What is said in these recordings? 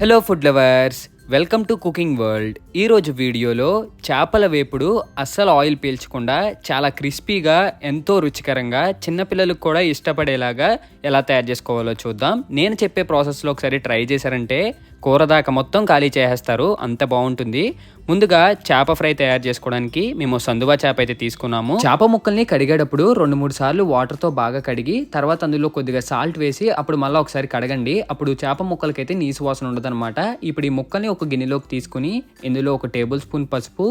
Hello food lovers, welcome to cooking world. ఈరోజు వీడియోలో చేపల వేపుడు అస్సలు ఆయిల్ పీల్చకుండా చాలా క్రిస్పీగా ఎంతో రుచికరంగా చిన్నపిల్లలకు కూడా ఇష్టపడేలాగా ఎలా తయారు చేసుకోవాలో చూద్దాం. నేను చెప్పే ప్రాసెస్లో ఒకసారి ట్రై చేశారంటే కూర దాకా మొత్తం ఖాళీ చేసేస్తారు, అంత బాగుంటుంది. ముందుగా చేప ఫ్రై తయారు చేసుకోవడానికి మేము సందువా చేప అయితే తీసుకున్నాము. చేప ముక్కల్ని కడిగేటప్పుడు 2-3 సార్లు వాటర్తో బాగా కడిగి తర్వాత అందులో కొద్దిగా సాల్ట్ వేసి అప్పుడు మళ్ళీ ఒకసారి కడగండి. అప్పుడు చేప ముక్కలకైతే నీసు వాసన ఉండదన్నమాట. ఇప్పుడు ఈ ముక్కల్ని ఒక గిన్నెలోకి తీసుకుని ఇందులో 1 టేబుల్ స్పూన్ పసుపు,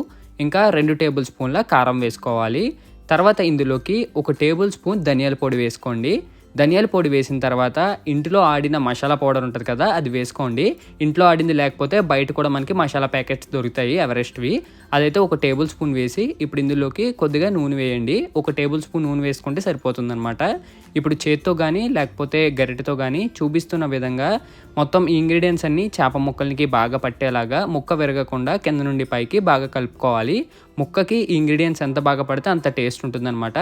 ఇంకా 2 టేబుల్ స్పూన్ల కారం వేసుకోవాలి. తర్వాత ఇందులోకి 1 టేబుల్ స్పూన్ ధనియాల పొడి వేసుకోండి. ధనియాల పొడి వేసిన తర్వాత ఇంట్లో ఆడిన మసాలా పౌడర్ ఉంటుంది కదా, అది వేసుకోండి. ఇంట్లో ఆడింది లేకపోతే బయట కూడా మనకి మసాలా ప్యాకెట్స్ దొరుకుతాయి, ఎవరెస్ట్వి. అదైతే 1 టేబుల్ స్పూన్ వేసి ఇప్పుడు ఇందులోకి కొద్దిగా నూనె వేయండి. 1 టేబుల్ స్పూన్ నూనె వేసుకుంటే సరిపోతుంది అనమాట. ఇప్పుడు చేత్తో కానీ లేకపోతే గరిటెతో కానీ చూపిస్తున్న విధంగా మొత్తం ఈ ఇంగ్రీడియంట్స్ అన్ని చేప ముక్కలకి బాగా పట్టేలాగా ముక్క విరగకుండా కింద నుండి పైకి బాగా కలుపుకోవాలి. ముక్కకి ఈ ఇంగ్రీడియంట్స్ ఎంత బాగా పడితే అంత టేస్ట్ ఉంటుందన్నమాట.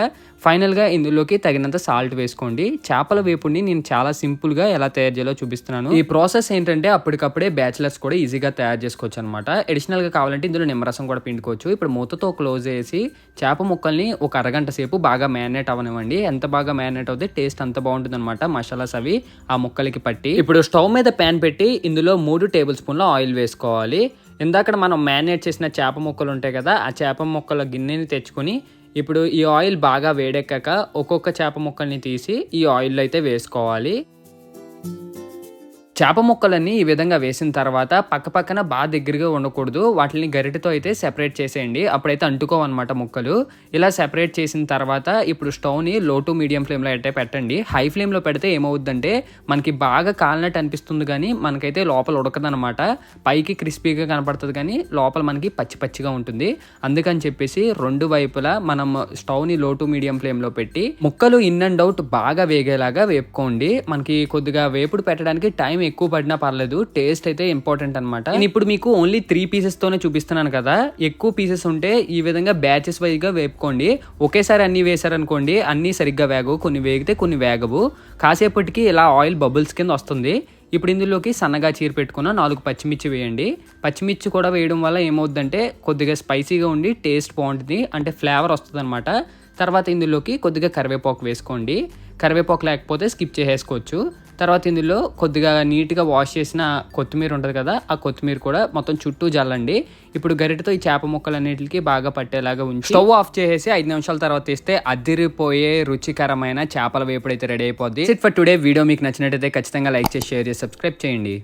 ఫైనల్గా ఇందులోకి తగినంత సాల్ట్ వేసుకోండి. చేపల వేపుడిని నేను చాలా సింపుల్గా ఎలా తయారు చేయాలో చూపిస్తున్నాను. ఈ ప్రాసెస్ ఏంటంటే అప్పటికప్పుడే బ్యాచిలర్స్ కూడా ఈజీగా తయారు చేసుకోవచ్చు అనమాట. అడిషనల్గా కావాలంటే ఇందులో నిమ్మరసం కూడా పిండుకోవచ్చు. ఇప్పుడు మూతతో క్లోజ్ చేసి చేప ముక్కల్ని ఒక అరగంట సేపు బాగా మ్యారినేట్ అవనివ్వండి. ఎంత బాగా మ్యారినేట్ అవుతే టేస్ట్ అంత బాగుంటుంది అనమాట. మసాలాస్ అవి ఆ ముక్కలకి పట్టి. ఇప్పుడు స్టవ్ మీద ప్యాన్ పెట్టి ఇందులో 3 టేబుల్ స్పూన్ల ఆయిల్ వేసుకోవాలి. ఇందాక మనం మ్యారినేట్ చేసిన చేప ముక్కలు ఉంటాయి కదా, ఆ చేప ముక్కల గిన్నెని తెచ్చుకొని ఇప్పుడు ఈ ఆయిల్ బాగా వేడెక్కాక ఒక్కొక్క చేప ముక్కల్ని తీసి ఈ ఆయిల్లో అయితే వేసుకోవాలి. చేప ముక్కలన్నీ ఈ విధంగా వేసిన తర్వాత పక్కన బాగా దగ్గరగా ఉండకూడదు, వాటిని గరిటెతో అయితే సెపరేట్ చేసేయండి. అప్పుడైతే అంటుకోవన్నమాట ముక్కలు. ఇలా సెపరేట్ చేసిన తర్వాత ఇప్పుడు స్టవ్ని లో టు మీడియం ఫ్లేమ్లో అయితే పెట్టండి. హై ఫ్లేమ్లో పెడితే ఏమవుద్దంటే మనకి బాగా కాలినట్టు అనిపిస్తుంది కానీ మనకైతే లోపల ఉడకదనమాట. పైకి క్రిస్పీగా కనపడుతుంది కానీ లోపల మనకి పచ్చి పచ్చిగా ఉంటుంది. అందుకని చెప్పేసి 2 వైపులా మనం స్టవ్ని లో టు మీడియం ఫ్లేమ్లో పెట్టి ముక్కలు ఇన్ అండ్ అవుట్ బాగా వేగేలాగా వేపుకోండి. మనకి కొద్దిగా వేపుడు పెట్టడానికి టైం ఎక్కువ పడినా పర్లేదు, టేస్ట్ అయితే ఇంపార్టెంట్ అనమాట. నేను ఇప్పుడు మీకు ఓన్లీ 3 పీసెస్ తోనే చూపిస్తున్నాను కదా. ఎక్కువ పీసెస్ ఉంటే ఈ విధంగా బ్యాచెస్ వైజ్ గా వేపుకోండి. ఒకేసారి అన్ని వేసారనుకోండి అన్ని సరిగ్గా వేగవు, కొన్ని వేగితే కొన్ని వేగవు. కాసేపటికి ఇలా ఆయిల్ బబుల్స్ కింద వస్తుంది. ఇప్పుడు ఇందులోకి సన్నగా చీర పెట్టుకున్న 4 పచ్చిమిర్చి వేయండి. పచ్చిమిర్చి కూడా వేయడం వల్ల ఏమవుద్దంటే కొద్దిగా స్పైసీగా ఉండి టేస్ట్ బాగుంటుంది, అంటే ఫ్లేవర్ వస్తుంది అనమాట. తర్వాత ఇందులోకి కొద్దిగా కరివేపాకు వేసుకోండి. కరివేపాకు లేకపోతే స్కిప్ చేసేసుకోవచ్చు. తర్వాత ఇందులో కొద్దిగా నీట్గా వాష్ చేసిన కొత్తిమీర ఉంటుంది కదా, ఆ కొత్తిమీర కూడా మొత్తం చుట్టూ జల్లండి. ఇప్పుడు గరిటెతో ఈ చేప ముక్కలన్నిటికీ బాగా పట్టేలాగా ఉంచి స్టవ్ ఆఫ్ చేసేసి 5 నిమిషాల తర్వాత తీస్తే అదిరిపోయే రుచికరమైన చేపల వేపుడు అయితే రెడీ అయిపోద్ది. ఫర్ టుడే వీడియో మీకు నచ్చినట్టయితే ఖచ్చితంగా లైక్ చేసి షేర్ చేసి సబ్స్క్రైబ్ చేయండి.